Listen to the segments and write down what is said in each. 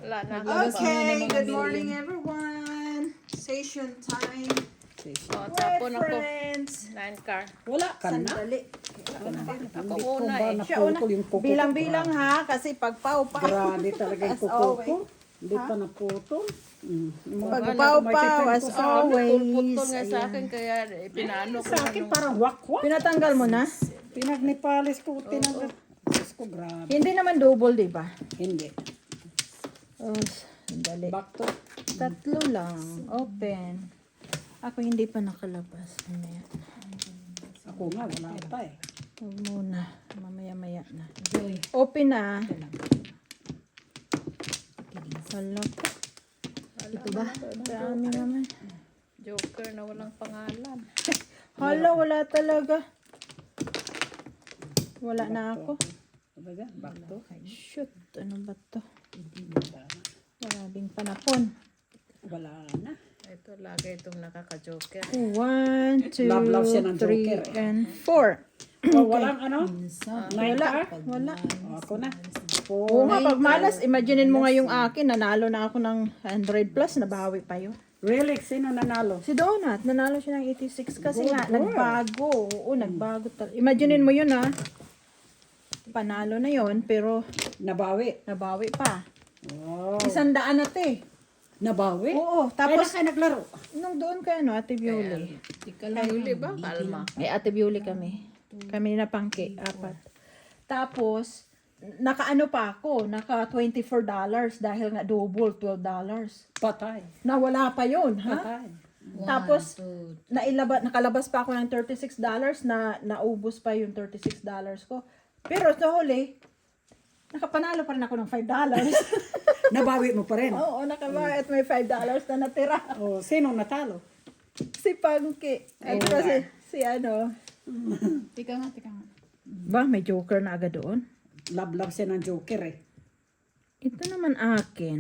Wala na ako. Naglabas muna ng Okay, mga good bilhin. morning everyone. Session time. O, tapon With ako. friends. 9 car. Wala ka na. Sandali. Ako Hindi ko una ba eh. Siya una. naputol yung kuko? Bilang-bilang ha, kasi pag pau-pau. Grabe talaga yung As kuko always. ko. Hindi pa naputol. Yung mga Pag bala, pau-pau, may as titan ko sa always. Putol nga sa Ayan. akin, kaya pinano ko Sa akin parang wak-wak. Pinatanggal mo na? Pinagnipalis ko, tinanggal. Diyos ko, grabe. Hindi naman double, di ba? Hindi. Oh, sandali. Back to. Tatlo lang. Open. Ako hindi pa nakalabas. Mamaya. Ako nga, wala pa eh. Huwag muna. Mamaya-maya na. Open na. Hala po. Ito ba? Dami naman. Joker na walang pangalan. Hala, wala talaga. Wala na ako. Talaga, back to. Shoot, ano ba to? Maraming panapon. Wala na. Ito, lagi itong nakaka-joker. 1, 2, Love siya ng 3, Joker, and 4. Oh, walang ano? Wala, wala. Oh, ako na. Oo nga, pag malas, imaginein mo nga yung akin, nanalo na ako ng 100 plus, nabawi pa yun. Really? Sino nanalo? Si Donut, nanalo siya ng 86 kasi nga, nagbago. Oo, nagbago. Imaginein mo yun ha. Panalo na yun, pero Nabawi. nabawi pa. Wow. 100 na te. Nabawi? Oo, Tapos tapos kayo naglaro. nung doon kay ano, Ate Violi. Huli ba? Kalma. May Ate Violi kami. Kami na pangke, 4. Tapos, nakaano pa ako, naka $24 dahil nga double, $12. Patay. Nawala pa yun, ha? Patay. Tapos, nakalabas pa ako ng $36 na naubos pa yung $36 ko. Pero sa huli, nakapanalo pa rin ako ng $5. Nabawi mo pa rin. Oo, nakabayad at may $5 na natira. Oh, sino natalo? Si Pangke. At kasi, si ano. Tika nga. Ba, may joker na agad doon? Love siya ng Joker eh. Ito naman akin.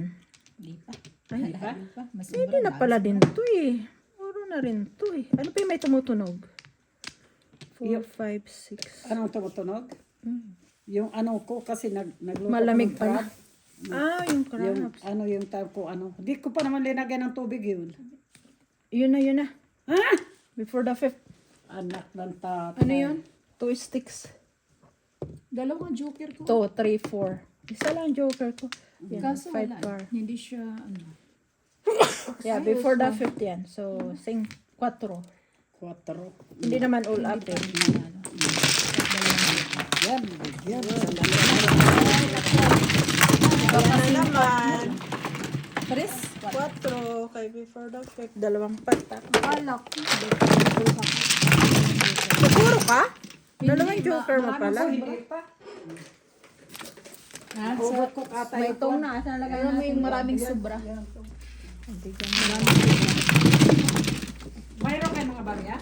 Di pa. Ay, Di pa? hindi na pala din to eh. Puro na rin to eh. Ano pa yung may tumutunog? 4, 5, 6. Anong tumutunog? Yung ano ko kasi nagluto Malamig ko ng pa na. crab. Yung Yung crabs. yung tawag ko Di ko pa naman linagyan ng tubig yun. Yun na. Ha? Before the 5th. Anak ng tatay. Ano yun? 2 sticks. Dalawang joker ko. 2, 3, 4. Isa lang joker ko. Yan, Kaso 5 wala. car. Hindi siya, ano. Yeah, before the 5th yan. So, 4. 4. Hindi naman all up eh. Yan. Baka na naman. Pares? 4 kay before the 5th. Dalawang patak. Alak. Siguro ka? Dalawang joker mo pala. Hindi pa. Ha? Ubot ko kata May yung itong na. Saan lagay Pero may natin? maraming sobra. Mayroon kayo mga barya?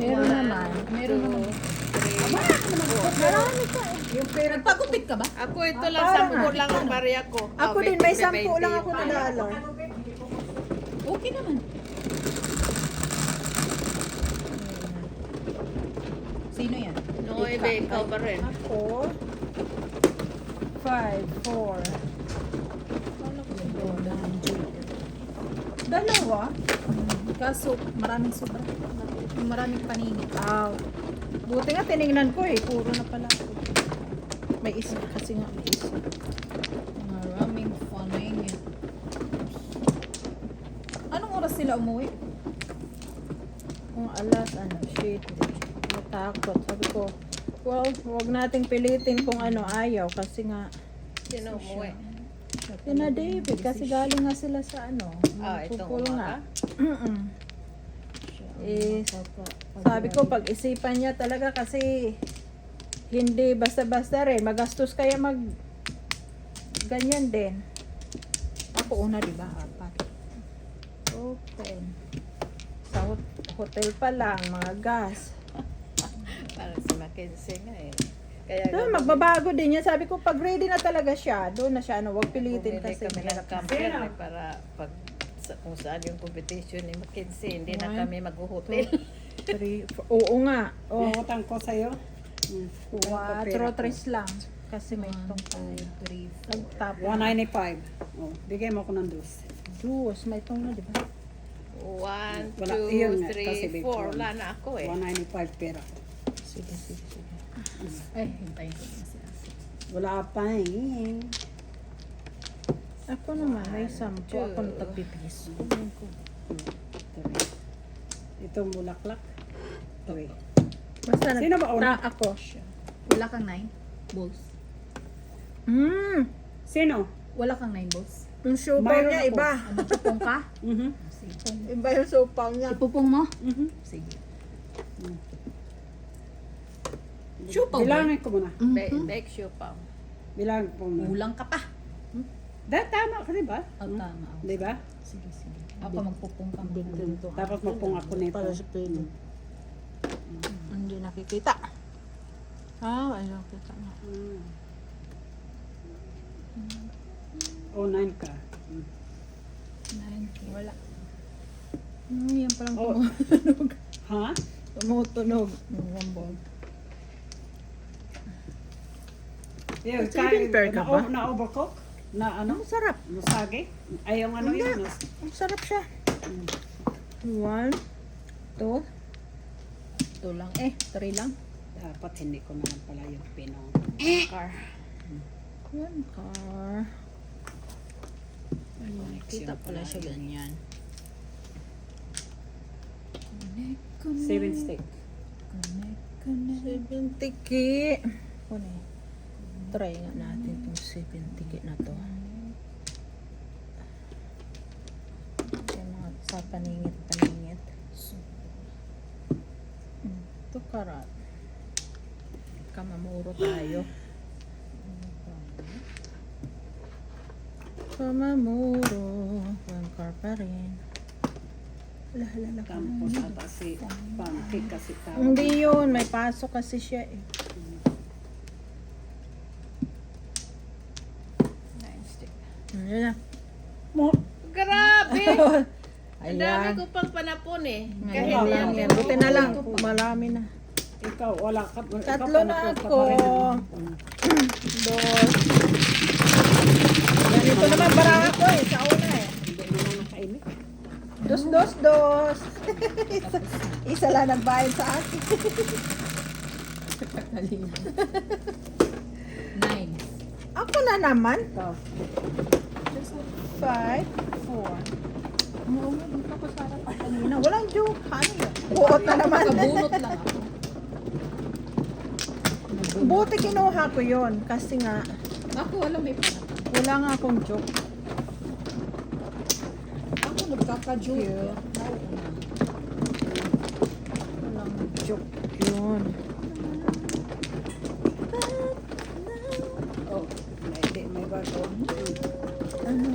Meron naman. Meron naman. Marami pa eh. Yung pera Nagpagupit ka ba? Ako ito lang, parang 10 lang ang barya ko. Ako din, may 10 lang ako na dollar. Okay naman. Sino yan? No, iba ikaw pa rin. Ako, 5, 4. Dalawa? Kaso, maraming sobra. Maraming paningit. Buti nga tinignan ko eh. Puro na pala. May isa kasi nga may isa. Maraming paningit. Anong oras sila umuwi? Kung alas, shit. Natakot. Sabi ko, well, huwag nating pilitin kung ano ayaw kasi nga, Sino umuwi? Tina David, kasi galing nga sila sa Itong pupul umaga? nga. Sabi ko, pag-isipan niya talaga kasi hindi basta-basta rin. Magastos kaya ganyan din. Ako una, di ba? 4. Open. Sa hotel pa lang, mga gas. Parang si Mackenzie nga eh. Kaya Magbabago din yan. Sabi ko, pag ready na talaga siya, doon na siya, huwag pilitin bumili kasi. kami ng camper eh, para pag kung saan yung competition ni Mackenzie, hindi na kami mag-hotel. 3, 4. Oo nga. Utang ko sa'yo. 4, 3 lang. Kasi may 1, itong tayo. 2, 3, 4. Nagtapon. 195. Oh, bigay mo ko ng dos. Juice, may itong na, di ba? 1, Wala, yun 2, nga, kasi 3, big 4. one. Wala na ako eh. 195 pera. Sige, sige, sige. Ay, hintayin ko na siya. Wala pa eh. Ako naman, may 10. two. Ako na tagpipiso. Three. Itong bulaklak. 3. Basta Sino ba una? Ako. Wala kang 9 balls. Sino? Wala kang 9 balls. Yung supang Mayroon niya, ako. iba. Magpupong ka? Mhm. Sige. Iba yung supang niya. Ipupong mo? Mhm. Sige. Bilangin ko muna. Bake siopang. Bilangin ko muna. Kulang ka pa. Tama ka, di ba? Oh, tama. Oh. Di ba? Sige, sige. Ako magpupong ka. Tapos magpung ako nito. Para sa pwede. Hindi nakikita. Ay, nakikita na. O, 9 ka. 9. Wala. Yan palang Oh. Ha? tumutunog. One ball. Yeah, Seven pair ka ba? Na-overcook? Na ano? Ang sarap. Nasagi? Ay, yung ano Hindi. yun? Ang sarap siya. 1, 2. 2 lang. 3 lang. Dapat hindi ko naman pala yung pinong. Car. 1 car. Kita Pala siya ganyan. 7 stick. 70 ki. Ano eh? Try nga natin itong 70 ki na to. Kaya mga sa paningit-paningit. Ito karat. Kamamuro tayo. Kamamuro. One car pa rin. Lahalala ka. Tampos ata si pancake kasi tawag. Hindi yun. May pasok kasi siya eh. 9 stick. Yun na. Grabe! Ang dami Ayan. ko pang panapon eh. Kahit Ngayon lang yan. yan. Buti na lang. Marami na. Ikaw, wala ka. Tatlo na ako. Dos. Ganito naman bara ako eh. Sa una eh. Hindi mo na nakainit. Dos, dos, dos. Isa lang nagbayad sa akin. 9. Ako na naman. Ikaw. 5, 4. Dito ko sa harapan kanina. Walang joke. Ano yun? Buot na naman. Kabunot lang ako. Buti kinuha ko yon kasi nga Ako wala may panapon. wala nga akong joke. Ako nagkaka-joke. Cute. Walang joke yun. Oh, may bago. Ano?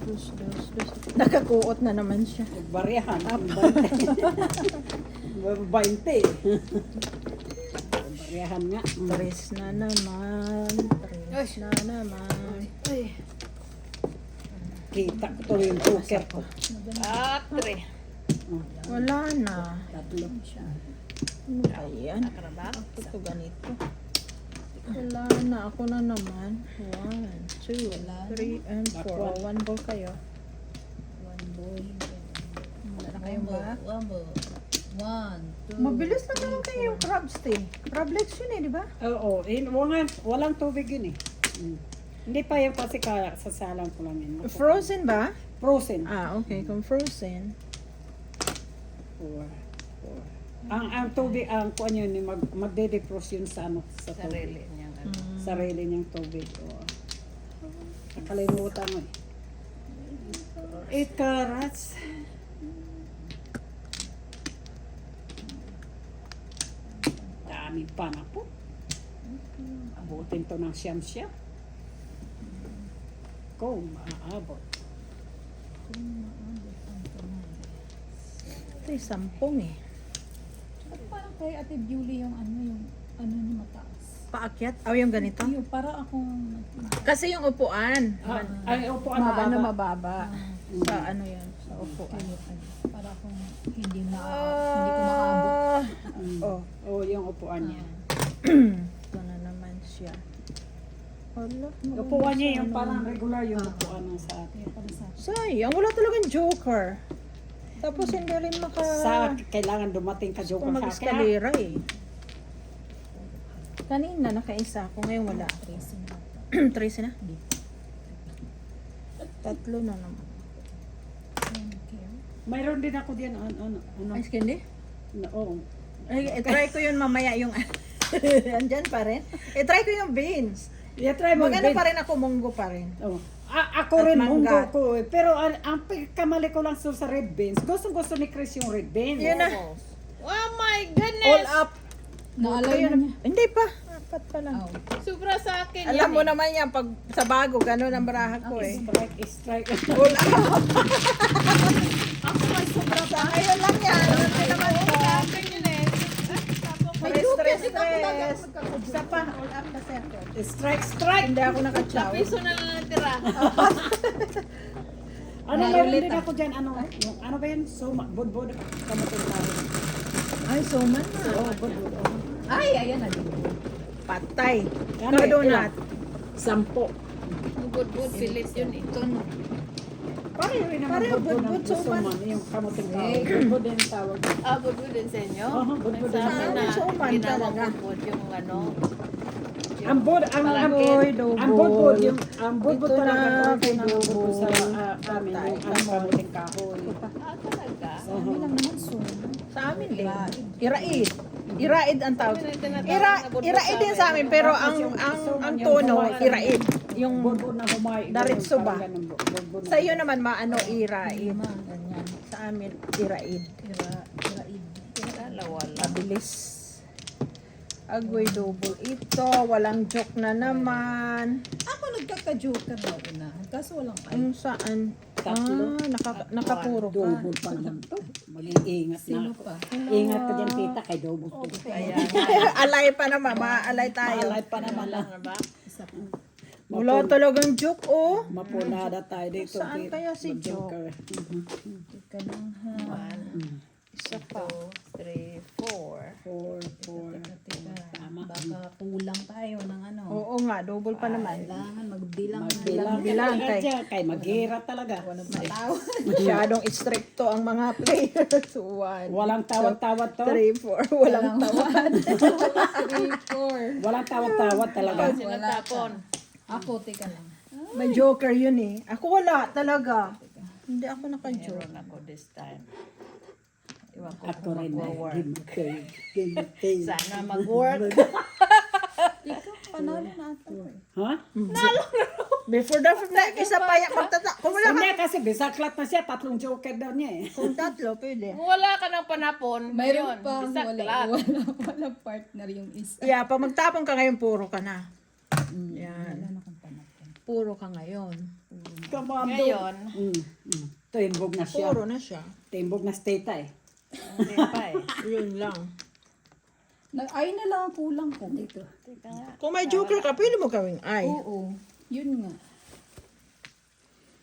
Dos, dos, dos. Nakakuot na naman siya. Bariyahan. 20. Bariyahan nga. Tres na naman. Tres na naman. Ay, Kita ko tuloy yung poker ko. 3. Wala na. Tatlo. Ano ba yan? Nakarabak. Ito ganito. Wala na. Ako na naman. 1, 2, 3, and 4. Oh, one ball kayo. One boy. Wala na kayong back. One ball. 1, 2. Mabilis na naman kayo yung crabs eh. Crab legs yun eh, di ba? Oo, walang tubig yun eh. Hindi pa yung kasi kaya sasalang ko lang yun. Frozen ba? Frozen. Ah, okay. Kung frozen. 4. Ang tubig, ang kuan yun, magde-defrost yun sa ano, sa Sarili tubig. niyang ano. Sarili niyang tubig. Oo. Nakalimutan mo eh. 8 carats. Daming pa na po. Abutin to ng siyam-siyam. Kung maaabot. Ito yung 10 eh. Parang kay Ate Julie yung na mataas. Paakyat? Aw, yung ganito? Yung para akong Kasi yung upuan. Ay, upuan na Ano baba. mababa. Sa ano yan? Sa upuan. para akong hindi ko makaabot. Oh, Oh, yung upuan niya. ito na naman siya. Hala, Upuan niya yung parang regular yung upuan ng sa atin. sayang, wala talagang joker. Tapos hindi rin Kailangan dumating ka joker sa akin. mag-eskalera eh. Kanina nakaisa ako, ngayon wala. Tracy na? Tatlo na naman. Mayroon din ako diyan ano. Ice candy? Oo. Ay, try ko yun mamaya yung andyan pa rin. Try ko yung beans. Try mo. Magano pa rin ako, munggo pa rin. Oh. Ako At rin mangga. munggo ko eh. Pero ang kamali ko lang sa red beans. Gusto ni Chris yung red beans. Yun na. Oh my goodness! All up. Naalala Ayun. niya. Hindi pa. Apat pa lang. Oh. Sobra sa akin Alam yan mo eh. naman yan, pag sa bago, gano'n ang baraha ko eh. Strike. All up. Ako may sobra pa. Ayun lang yan. Hindi naman ko. Sa akin yun eh. Stress. Isa pa. All up na sento. Strike. Hindi ako nakachaw. Piso na lang natira. Meron din ako dyan. Ano ba yan? Budbud. Kamuting tao. Ay, suman na. Oo, budbud. Ay, ayan na din. Patay. Ano, Donut. 10. Good Philip yun eh. Pareho rin naman Pareho, budbud ng budbud, suman. yung kamuting tao. Budbud din ang tawag. Budbud din sa inyo? Oo, budbud Sa din. amin na Suman ginawang talaga. budbud yung ano. Ang budbud yung budbud Ito talaga. na, Ang budbud sa budbud. amin yung kamuting kahoy. Talaga? Sa amin lang naman suman. Sa amin din. Iraid. Iraid ang tawag. Kami na tinatawag na budbud Iraid din sa amin, pero ang tono, iraid. Yung Budbud na humay. Daritso ba? Parang ganun, budbud na- sa iyo naman maano iraid. Ganyan. Sa amin iraid. Dalawa lang. Mabilis. Agoy double ito, walang joke na naman. Ako nagkaka-joker na una. Kaso walang ay. Ang saan? Tatlo. Nakapuro ka. Double pa lang to. Mag-iingat na Sino ako. pa? Ingat ka dyan, tita, kay double to. Kaya Alay pa naman, maalay tayo. Malay pa naman lang. nga ba? Isa pa. Wala talagang joke, oh. Mapunada tayo dito. Saan tita. kaya si Mag-joker. Ika lang ha. Isa pa. 2, 3, 4. 4. Teka, baka kulang tayo ng ano. Oo nga, double pa naman. Kailangan magbilang na. Bilang kay. Kay maghira talaga. Masyadong istrikto ang mga players. 1, Walang tawad-tawad to. 3, 4. Walang tawad. 3, 4. Walang tawad-tawad talaga. Sinatapon. Ako, teka lang. May joker yun eh. Ako wala talaga. Hindi ako naka-joke. Meron ako this time. Iwan ko Ako kung rin na. mag-work. Gimtay. Sana mag-work. Ikaw, panalo na ata. Ha? Before the isa pa yan, kung wala ka, Hindi kasi bisaklat na siya. 3 joker daw niya eh. kung tatlo, pwede. Kung wala ka ng panapon, Mayroon yun, pa bisaklat. wala partner yung isa. Yeah, pag magtapon ka ngayon, puro ka na. Yan. Wala na kang panapon. Puro ka ngayon. Kamando. Ngayon, Timbog na siya. Puro na siya. Timbog na state eh. hindi pa eh. Yun lang. Ay na lang ang kulang ko. Dito. Teka nga. Kung may joker ka, pwede mo gawing ay. Oo. Yun nga.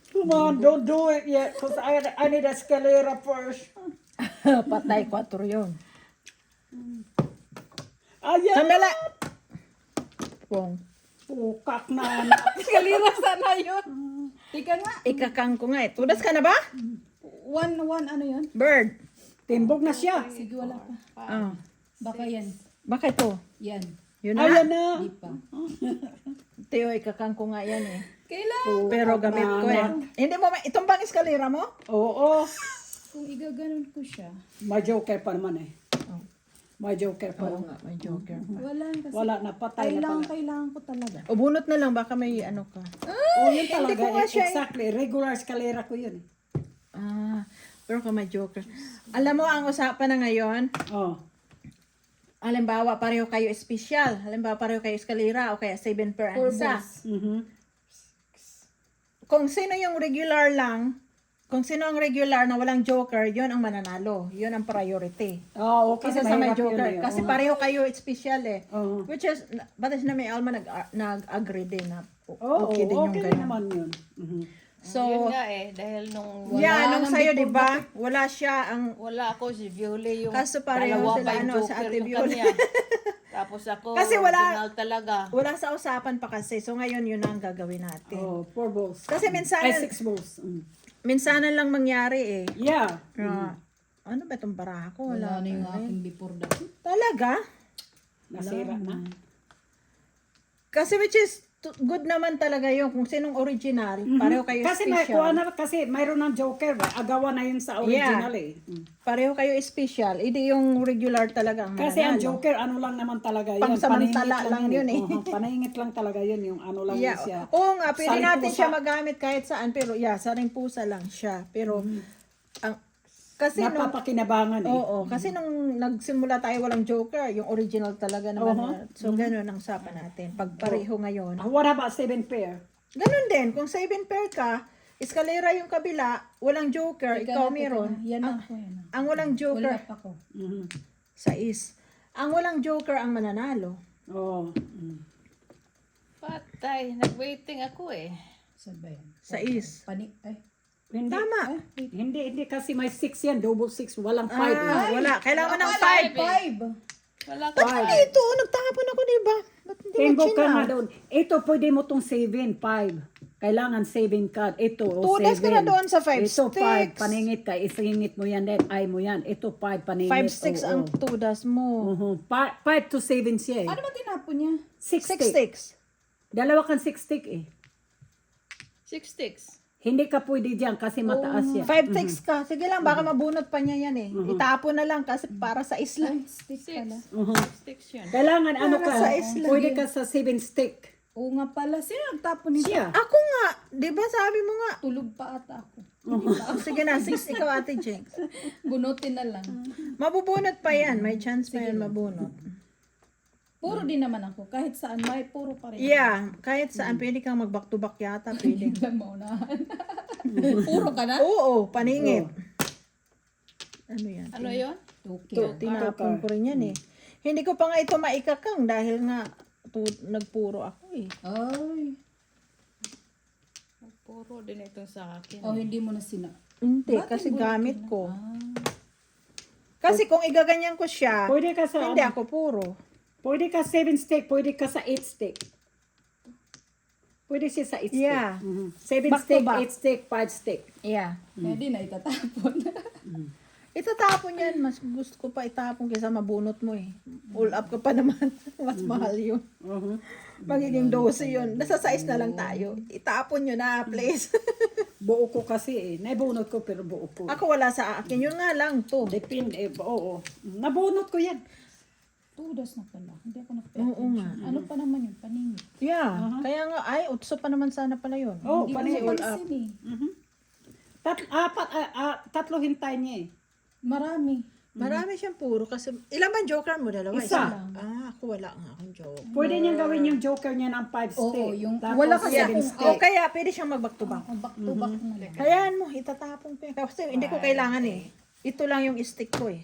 Come on, don't do it yet. Because I need escalator first. Patay 4 yun. Ayan. Sandala! Pong. Pukak na. Kalira sana yun. Tika nga. Ikakang ko nga eh. Tudas ka na ba? One, ano yun? Bird. Timbog na siya. Sige, wala pa. Ah. Baka yan. Bakit to? Yan. Yun na. Ayan na. Di pa. Teo, ikakang ko nga yan eh. Kailan? Pero gamit ko eh. Hindi mo, itong bang eskalera mo? Oo. Kung igaganon ko siya. May joker pa naman eh. Oh. May joker pa Oo naman. nga, may joker. Wala kasi. Wala na, patay na pala. Kailangan ko talaga. O bunot na lang, baka may ano ka. Oh, yun talaga. ko nga siya eh. Exactly. Regular escalera ko yun. Ah, pero kung may joker. Alam mo, ang usapan na ngayon, Oh. halimbawa pareho kayo espesyal, halimbawa pareho kayo eskalera o kaya 7 per ang isa. Kung sino yung regular lang, kung sino ang regular na walang joker, yon ang mananalo. Yon ang priority. Oh, okay. Kaysa sa may Mahirap joker. yun eh. Kasi pareho kayo espesyal eh. Oo. Which is, batas na may Alma nag-agree din na Oo, okay din yung okay ganun. naman yun. Mhm. So, Yun nga eh, dahil nung yeah, nung sa'yo, di ba? Wala siya ang wala ako, si Viole yung kaso pareho dalawa sila pa yung ano, sa joker Ate yung Viola. kanya. Tapos ako, Kasi wala- original talaga. Wala sa usapan pa kasi. So ngayon yun ang gagawin natin. Oh, 4 bowls. Kasi minsan, Ay, 6 bowls. minsanan lang mangyari eh. Yeah. Ano ba itong baraha ko? Wala Wala na yung pa rin. aking before that. Talaga? Nasira na. Kasi which is good naman talaga yun. Kung sinong original, pareho kayo Kasi may kuha special. na, kasi mayroon ng joker ba? Agawa na yun sa original eh. Pareho kayo special. Hindi yung regular talaga ang Kasi ang mananalo. joker, ano lang naman talaga yun. Pangsamantala paningit lang yun eh. Paningit lang talaga yun, yung ano lang Yeah. yun siya. Oo nga, pwede Saling natin pusa. siya magamit kahit saan. Pero sa ring pusa lang siya. Pero, kasi nung, Napapakinabangan eh. oo, kasi nung nagsimula tayo walang joker, yung original talaga naman. So, ganun ang usapan natin. Pag pareho ngayon. What about 7 pair? Ganun din, kung 7 pair ka, eskalera yung kabila, walang joker, ikaw meron. Yan ako, yan. Ang walang Wala joker, pa ako. 6. Ang walang joker ang mananalo. Oh. Patay, nag-waiting ako eh. Saan ba yan? 6. Hindi. Tama. Hindi kasi may 6 yan, double 6, walang 5. Wala. Kailangan ng 5. Wala Ba't ka. hindi ito? Nagtapon ako, diba? Ba't hindi mo Tembo ka na chinap? doon. Ito, pwede mo tong 7, 5. Kailangan 7 card. Ito, o 7. Tudas ka na doon sa 5 Ito, 5. sticks. Paningit ka. Isingit mo yan. Then, ay mo yan. Ito, 5. Paningit. 5 sticks ang tudas mo. 5 to 7 siya eh. Ano ba tinapon niya? 6 6 stick. sticks. Dalawa kang 6 stick eh. 6 sticks. Hindi ka pwede dyan kasi mataas yan. 5 sticks ka. Sige lang, baka mabunot pa niya yan eh. Itapon na lang kasi para sa isla. Stick 6 pala. sticks yun. Kailangan ano ka, sa isla. pwede ka sa 7 stick. Oo nga pala. Sino nagtapon nito? Siya. Ako nga, di ba sabi mo nga? Tulog pa ata ako. Sige na, 6 ikaw ate Jinx. Bunutin na lang. Mabubunot pa yan. May chance pa yan mabunot. Puro din naman ako. Kahit saan, may puro pa rin. Yeah, kahit saan pwede kang mag back to back yata. Pwede. Biglang maunahan. Puro ka na? Oo, paningit. Ano yan? Ano yun? Tinapon ko rin yan eh. Hindi ko pa nga ito maikakang dahil nga nagpuro ako eh. Ay. Puro din itong sa akin. Oh, hindi mo na sina. Hindi, kasi gamit ko. Kasi kung igaganyan ko siya, Pwede ka sa, hindi ako puro. pwede ka 7 stick, pwede ka sa 8 stick. Pwede siya sa 8 stick. Yeah. 7 Back to stick, back. 8 stick, 5 stick. Yeah. Pwede na itatapon. Itatapon yan. Mas gusto ko pa itapon kaysa mabunot mo eh. All up ka pa naman. Mas mahal yun. Magiging 12 yun. Nasa size na lang tayo. Itapon nyo na, please. Buo ko kasi eh. Naibunot ko pero buo ko. Ako wala sa akin. Yun nga lang to. Depende, oo. Nabunot ko yan. Tudas na pala. Hindi ako Oo nga. Ano pa naman yun? Paningit. Yeah. Kaya nga, ay, utso pa naman sana pala yun. Oo, Hindi ko paningit. napansin eh. Tatlo hintay niya eh. Marami. Marami siyang puro kasi, ilan ba joker mo? Dalawa? Isa. lang. Ako wala nga akong joker. Pwede niyang gawin yung joker niya ng 5 Oo, stick. yung- Tapos wala kasi 7 akong- stick. O kaya, pwede siyang mag-back to back. Ang back to back mo lang. Hayaan mo, itatapon ko yan. Kasi hindi ko kailangan eh. Ito lang yung stick ko eh.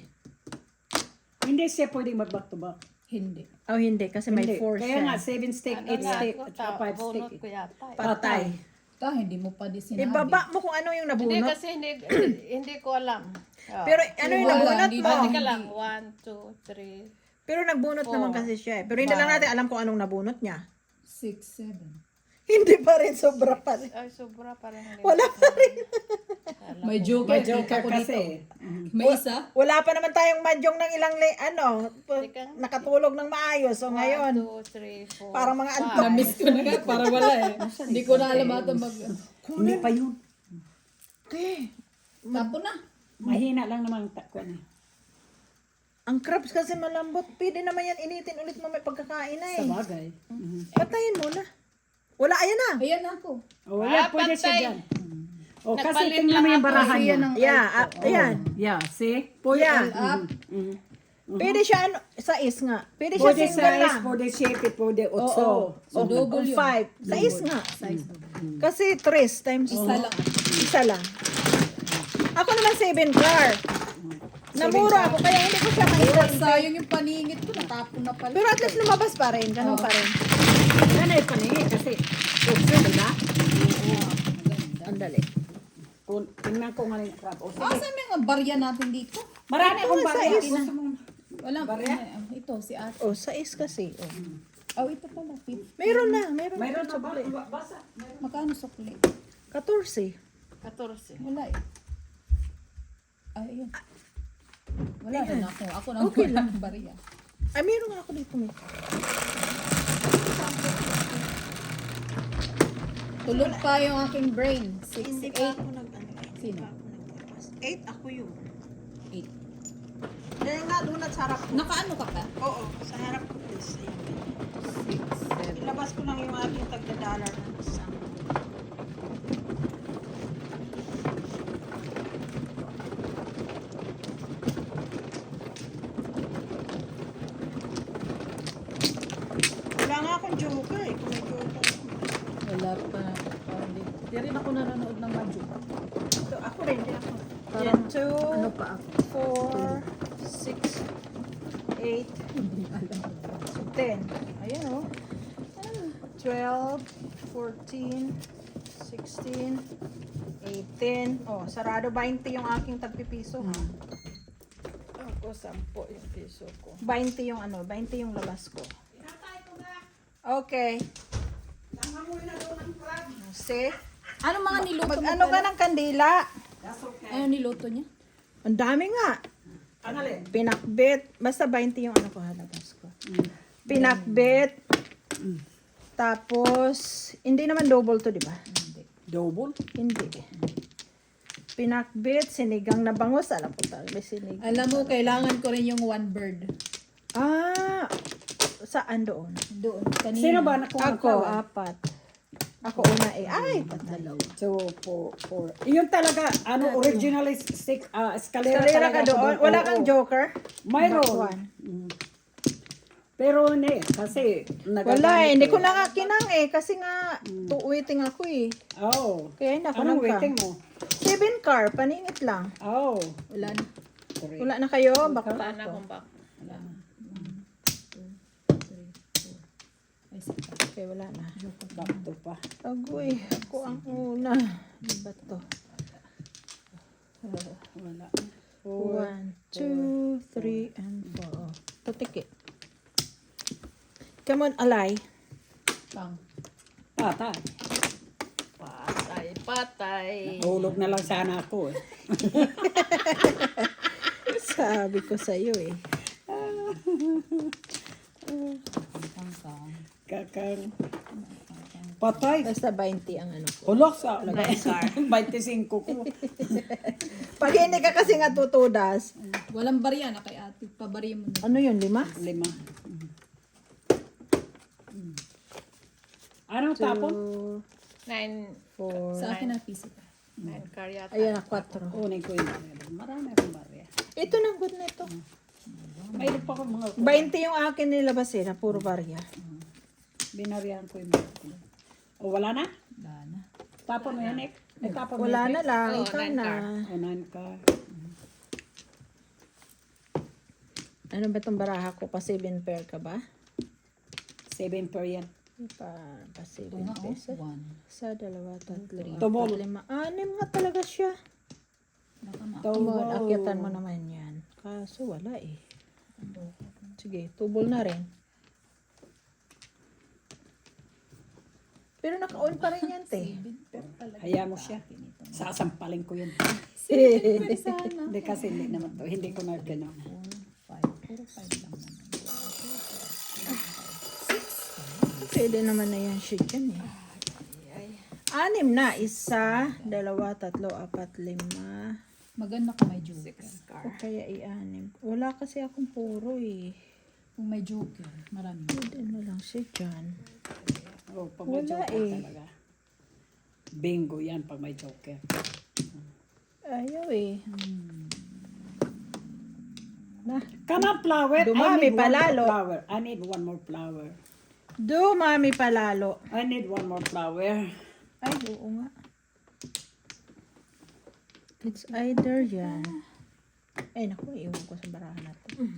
Hindi siya pwede mag-back to back. Hindi. Oh, hindi. Kasi may Hindi. force Kaya siya. nga, 7 stick, 8 stick, at 5 stick. Bunot ko yata. eh. Patay. Hindi mo pa di sinabi. Ibaba mo kung ano yung Hindi nabunot. kasi hindi ko alam. Oh. Pero ano yung Wala, nabunot hindi mo? Pati ka lang. 1, 2, 3. Pero nagbunot naman kasi siya eh. Pero hindi lang natin alam kung anong nabunot niya. 6, 7. Hindi pa rin, sobra pa rin. Ay, sobra pa rin. Wala pa rin. May joker. May joker kita ko kasi. dito. May isa? Wala pa naman tayong madyong ng ilang nakatulog ng maayos. So 1, ngayon, 2, 3, 4. parang mga antok. Na-miss ko na nga. Para wala eh. Hindi ko na alam ata mag... Hindi pa yun. Okay. Tapo na. Mahina lang naman ang takwa niya. Ang crabs kasi malambot. Pwede naman yan initin ulit mo may pagkakain na eh. Sa bagay. Patayin mo na. Wala, ayan na. Ayan ako. O, yan, pwede siya patay. dyan. O, kasi Nagpalit tingnan lang mo yung ako. barahan niya. Yeah, ayan. Yeah, see? Pwede. Yeah. Up. Pwede siya ano, sa nga. Pwede siya Pwede single size, lang. pwede shape, pwede Oo. otso. So, double yun. 5. Sa nga. Size. Kasi 3 times Isa lang. Isa lang. Ako naman 7 car. Namura ako kaya hindi ko siya mahilan. Sayang yung paningit ko. Natapon na pala. Pero at least lumabas pa rin. Ganun pa rin. Yan ay paningin kasi otso, diba? Ang dali. Tingnan ko nga yung crab. O, sige. Saan may mga barya natin dito? Marami akong Ito, barya. size. Gusto mong Wala. Barya? Ito. ito, si ate. Oh, 6 kasi. Oh. Oh, ito pala, 50. Meron na. Meron Mayroon na. na ba? sukli. Basa. Magkano sukli? 14. 14. Wala eh. Ay, ayun. Wala Ayan. rin ako. Ako na Okay wala ng bariya. Ay, meron nga ako dito. May. Tulog pa yung aking brain. 6, Hindi 8, pa ako nag-ano. Sino? 8 ako yun. 8. Dahil nga doon at sa harap ko. Nakaano ka pa? Oo, sa harap ko please. Ayun. 6, 7. Ilabas ko lang yung aking tagda-dollar na nasa. Wala nga akong joker eh. Kung may joker. Wala pa. Hindi rin ako nanonood ng Madyo. So, ako rin, di ako. Parang, Yan, 2, ano pa ako? 4, 6, 8, Hindi alam. 10. Ayan o. 12, 14, 16, 18. Oh, sarado 20 yung aking tagpipiso ha. Ako, 10 yung piso ko. 20 yung ano, 20 yung labas ko. Okay. See? Ano mga niluto mo? Mag-ano ka ng kandila? Ano niluto niya? Ang dami nga. Ano rin? Pinakbit. Basta 20 yung ano ko halabas ko. Pinakbit. Tapos, hindi naman double to, di ba? Double? Hindi. Pinakbit, sinigang na bangus. Alam ko talaga, may sinigang. Alam mo, kailangan ko rin yung one bird. Ah, saan doon? Doon. Kanina. Sino ba na Ako, 4. Ako una eh. Ay, patay. 2, 4, 4. Yun talaga, ano, original is escalera Kalera ka talaga doon. ako Wala Oo. kang joker? Mayroon. One. Pero hindi, kasi Wala eh. Hindi ko na nga kinang eh. Kasi nga, waiting ako eh. Oh. Kaya hindi ako Anong nagka. waiting mo? 7 car, paningit lang. Oh. Wala na. Correct. Wala na kayo, baka Paano ako. kung bak? Ay, sige. Okay, wala na. Bakto pa. Agoy, ako ang una. Ano ba to? Wala. 1, 2, 3, and 4. Tutikit. Come on, alay. Pang. Patay. Patay, patay. Hulog na lang sana ako eh. Sabi ko sa'yo eh. Pang pang. Kakar. Patay. Basta 20 ang ano ko. Hulog sa 25 ko. Pag hindi ka kasi nga tutudas, Walang bariya na kay ate. Pabariya mo na. ano yun, 5? 5. Anong tapon? 9, 4. Sa akin na piso pa. 9 karyata. Ayan na, 4. Unin ko yun. Marami akong barya. Ito na, good na ito. Mayroon pa akong mga 20 yung akin nilabas eh, na puro barya. binarihan ko yung barya. O wala na? Wala na. Tapon mo yan eh. Ay, tapon mo Wala yan, na eh. lang, Oo, ikaw 9 na. car. O 9 ka. Ano ba itong baraha ko? Pa 7 pair ka ba? 7 per yan. Pa 7 Ito nga oh. pesos. 1. Sa 2, 3, 4, 5, 6. Tubol. 6 nga talaga siya. Baka ma. Tubol, akyatan mo naman yan. Kaso wala eh. Sige, tubol na rin. Pero naka-on pa rin yan, te. Hayaan mo siya. Sasampalin ko yun. Sana. Hindi kasi hindi naman to. Hindi ko na gano'n. 5. Puro 5 lang naman. Pwede naman na yan shit yan eh. 6 na. 1, 2, 3, 4, 5. Maganda kung may joker. 6 O car. kaya i-6. Wala kasi akong puro eh. Kung may joker, marami. Pwede na lang siya dyan. O, pag may Wala joker eh. talaga. Bingo yan pag may joker. Ayaw eh. Na. Come on, flower. Dumami I need one palalo. more flower. I need one more flower. Dumami palalo. I need one more flower. Ay, oo nga. It's either yan. Ay, naku, iwan ko sa barahan natin.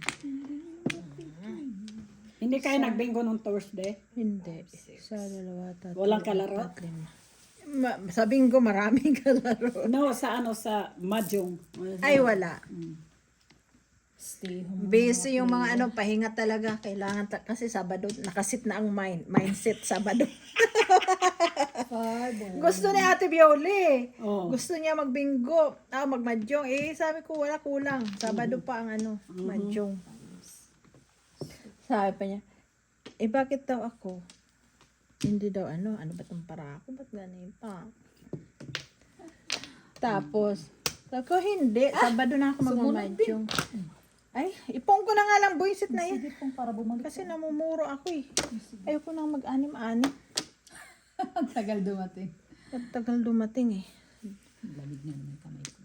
Hindi kayo nagbingo nung Thursday? Hindi. Sa 2, 3, Walang kalaro? 4, 5. Sa bingo, maraming kalaro. No, sa ano, sa Mahjong. Ay, wala. Stay home. Busy yung mga ano, pahinga talaga. Kailangan kasi Sabado, nakasit na ang mindset Sabado. Gusto ni Ate Violi. Oh. Gusto niya magbinggo. Magmadyong. Sabi ko, wala kulang. Sabado pa ang ano, madyong. Sabi pa niya, bakit daw ako? Hindi daw ano ba itong para ako? Ba't ganito? Tapos, sabi ko, hindi. Sabado na ako magmamadyong. Ay, ipong ko na nga lang buisit na yan. Sige pong para bumalik. Kasi namumuro ako eh. Ayoko nang mag-anim-anim. Ang tagal dumating. Ang tagal dumating eh. Lamig na naman kamay ko.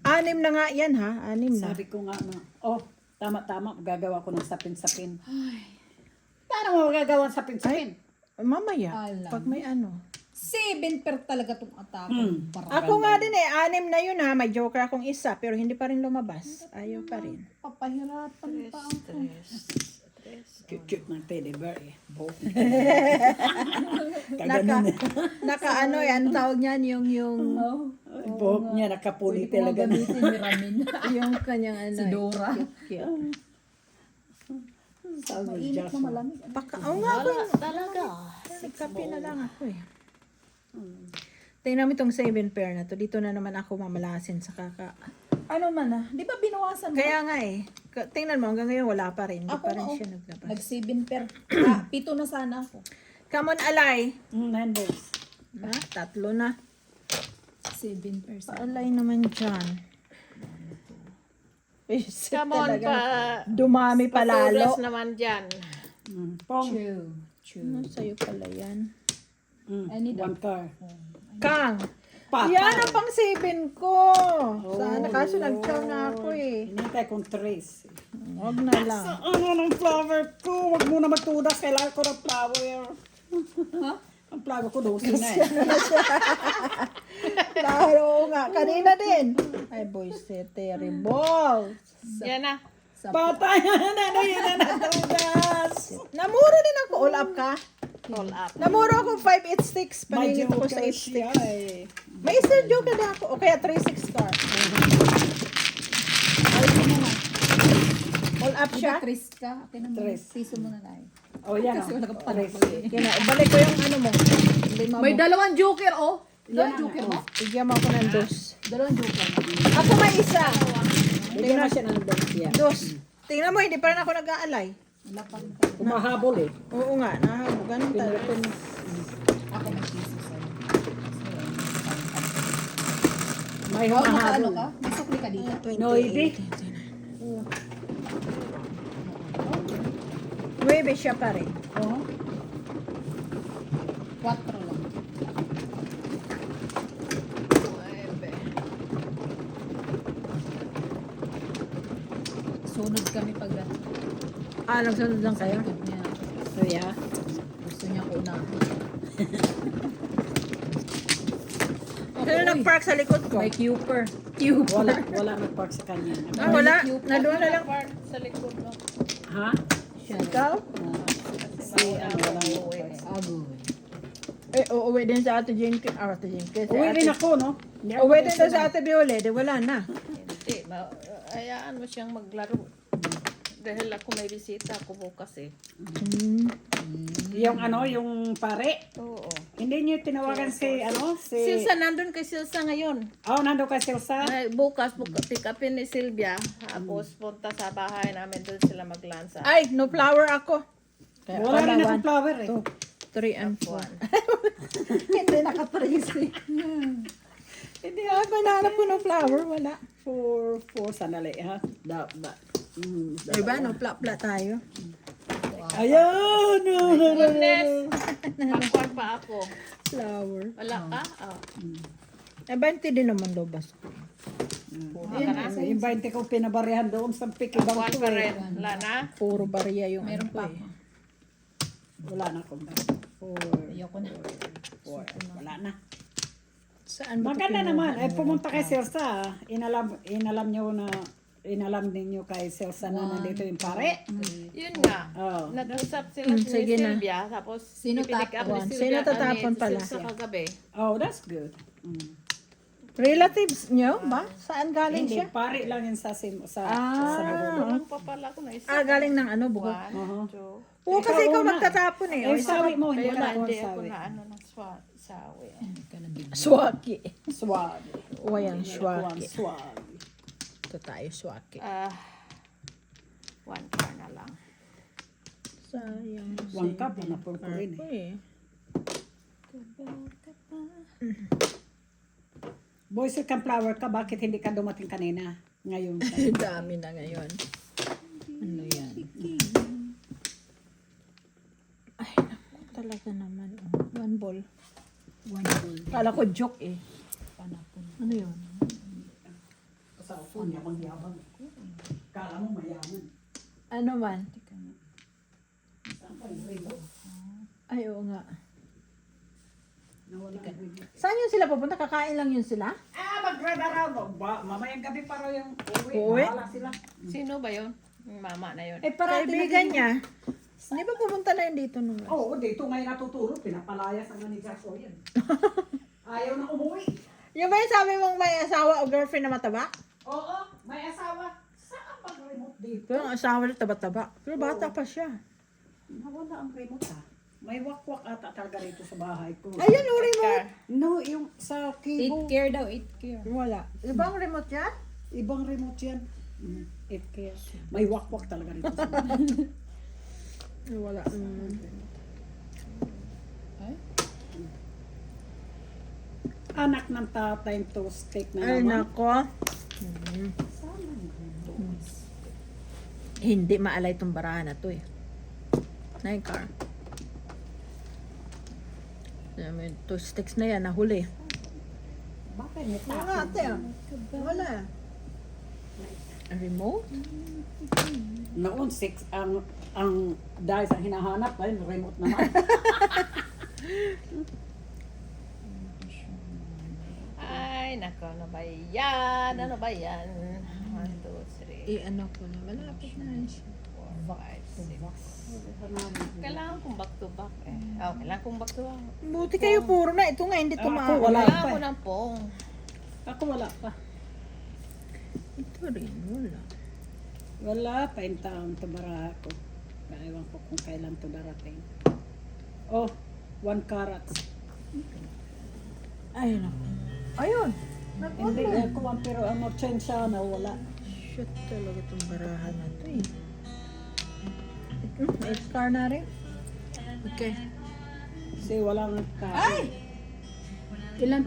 6 na nga yan ha. 6 na. Sabi ko nga na, tama-tama, gagawa ko ng sapin-sapin. Paano mo gagawa ng sapin-sapin? Mamaya. Alam. Pag may ano. 7 per talaga tong atake. Ako nga din eh. 6 na yun ha. May joker akong isa. Pero hindi pa rin lumabas. Ayaw pa rin. Papahirapan pa ako. Cute-cute ng teddy bear eh. Both. Naka ano yan. Tawag niyan yung Buhok niya nakapuli Pwede ko talaga. gamitin ni Ramin. yung kanyang ano. Si Dora. Cute. Mainit na malamig. Nga ako. Talaga. Kape na lang ako eh. Tingnan mo itong 7 pair na to. Dito na naman ako mamalasin sa kaka. Ano man ah. Di ba binawasan mo? Kaya nga eh. Tingnan mo hanggang ngayon wala pa rin. Hindi Ako pa rin nga, siya naglabas. Nag-7 per. 7 na sana ako. Come on, Alay. 9 days. 3 na. 7 per. Alay naman dyan. Come on pa. Dumami pa lalo. Patulas naman dyan. Pong. True. Sa'yo pala yan. I need One car. Kang. Patay. Yan ang pang 7 ko. Sana kaso nag-chow na ako eh. Hinintay kong trace. Huwag na lang. Ano ng flower ko? Huwag muna magtudas. Kailangan ko ng flower. Ang flower ko 12 na eh. Laro nga. Kanina din. Ay, boys, terrible. Yan na. Patay na yun na natudas. Namuro din ako. All up ka? All up. Namuro ako 586. Paningit ako sa 8 siya sticks. eh. May Sir Joe na ako. O kaya 36 car. All up siya. Tris ka. Akin naman. Tres. Piso mo na tayo. Oh, yan. Kasi wala ka pa Trace. Kaya ibalik ko yung ano mo. Lima May mo. dalawang joker oh. Dalawang joker mo? Bigyan mo ako ng dos. Dalawang joker mo. Ako may isa. Bigyan mo siya ng dosya. Dos. Tingnan mo, hindi pa rin ako nag-aalay. Wala pa rin. Kumahabol eh. Oo nga, ganun talaga. Ako may piso sa'yo. May Oh, makaano humahabol. ka? May sukli ka dito. 28. Noidi. 9 siya pa rin. Oo. 4 lang. Sunod kami pag Nagsunod lang kayo? likod niya. So yeah. Gusto niya ko na. Sino nag-park sa likod ko? May Cooper. Wala nag-park sa kanya. Wala. Nadoon na lang. Part sa likod mo. Ha? Ikaw? Si ano, wala nag-park. Agoy. Uuwi din sa Ate Jenkins. Ate Jenkins. Uwi rin ako, no? Hindi ako Uuwi din daw sa Ate Viole. Di wala na. Hindi. Hayaan mo siyang maglaro. Dahil ako may bisita ako bukas eh. Yung ano, yung pare. Oo. Hindi niyo tinawagan si, ano, si... Silsa, nandun kay Silsa ngayon. Oh, nando ka Silsa. Bukas, pick upin ni Sylvia. Tapos punta sa bahay namin doon sila maglansa. Ay, no flower ako. Kaya Wala rin pala, akong flower eh. 3 and 4. Hindi nakatrace eh. Hindi ako nahanap ko ng flower. Wala. 4, sandali, ha? Diba, no? Pla-pla tayo. Ayan! Goodness! Magkuhan pa ako. Flower. Wala ka? Oh. 20 din naman lobas ko. Yung 20 ko pinabarihan doon sa pikibang Magkuhan ko pa eh. rin. Wala na? Puro barya yung Meron ano ko pa eh. ako. Wala na akong 4. Ayoko na. Wala na. Saan ba ito Maganda kinuha? naman. Ay, pumunta kay Silsa. Inalam niyo na, inalam ninyo kay Silsa na nandito yung pare. Yun nga. Oh. Nag-usap sila ni sige na. Sylvia. Tapos Sino pinick up ni tapon? Sylvia Sino tatapon ni pala? Silsa kagabi. Oh, that's good. Relatives nyo ba? Saan galing Hindi, siya? pare lang yan sa Ah. Walang pa pala ako na isa. Galing ng ano, buko. One, two. Oo, kasi ikaw una. nagtatapon eh. Eh, sawi mo, hindi Kaya wala nga, akong hindi ako sawi. na ano ng sawi. Swaki. Swag. O yan, Swag. swaki. Swag. Ito tayo, swaki. One car na lang. Sayang. One cup na purpurin eh. Boys, kang flower ka, bakit hindi ka dumating kanina? Ngayon. Dami na ngayon. Ano yan? Ay, naku, talaga naman. Oh. One ball. Kala ko joke eh. Ano yun? Sa phone, yabang-yabang. Kala mo mayaman. Ano man? Ay, oo nga. Nawala ang video. Saan yun sila pupunta? Kakain lang yun sila? Mag-ride-around. Mamayang gabi para yung uwi. Uwi? Bahala sila. Sino ba yun? Yung mama na yun. Eh, kaibigan niya. Di ba pumunta na yun dito nung? Oo, dito ngayon natutulog. Pinapalayas ang ni Jaso yan. Ayaw na umuwi. Yung ba yung sabi mong may asawa o girlfriend na mataba? Oo, may asawa. Saan ba remote dito? Pero ang asawa na taba-taba. Pero bata pa siya. Nawala ang remote ha. May wakwak ata talaga rito sa bahay ko. Ayun, yung remote. Car. No, yung sa kibo. Care daw, 8 care. Wala. Ibang remote yan? Ibang remote yan. It cares. May wakwak talaga rito sa bahay. Wala. Anak ng tatay to steak na Ay, naman. nako. Hindi maalay itong barahan na to eh. Nine car. May two sticks na yan, nahuli. Bakit may Wala tapon? ate ah. Wala. A remote? Noon, 6 ang dahil sa hinahanap, ay remote naman. Ay, nako, ano ba yan? Ano ba yan? 1, 2, 3, I-ano ko na. Malapit na siya. 4, 5, 6. Kailangan kong back to back eh. Kailangan kong back to back. Buti kayo puro na. Ito nga, hindi Ako, tumaan. wala Kailangan pa. ko ng pong. Ako wala pa. Ito rin, wala. Wala pa yung taon to bara ko. Ewan ko kung kailan to darating. Oh, 1 carats. Ay, naku. Ayun. Hindi, ako ang pero ang change siya na wala. Shit talaga itong barahan na to eh. May car na rin. Okay. Kasi walang carats. Ilan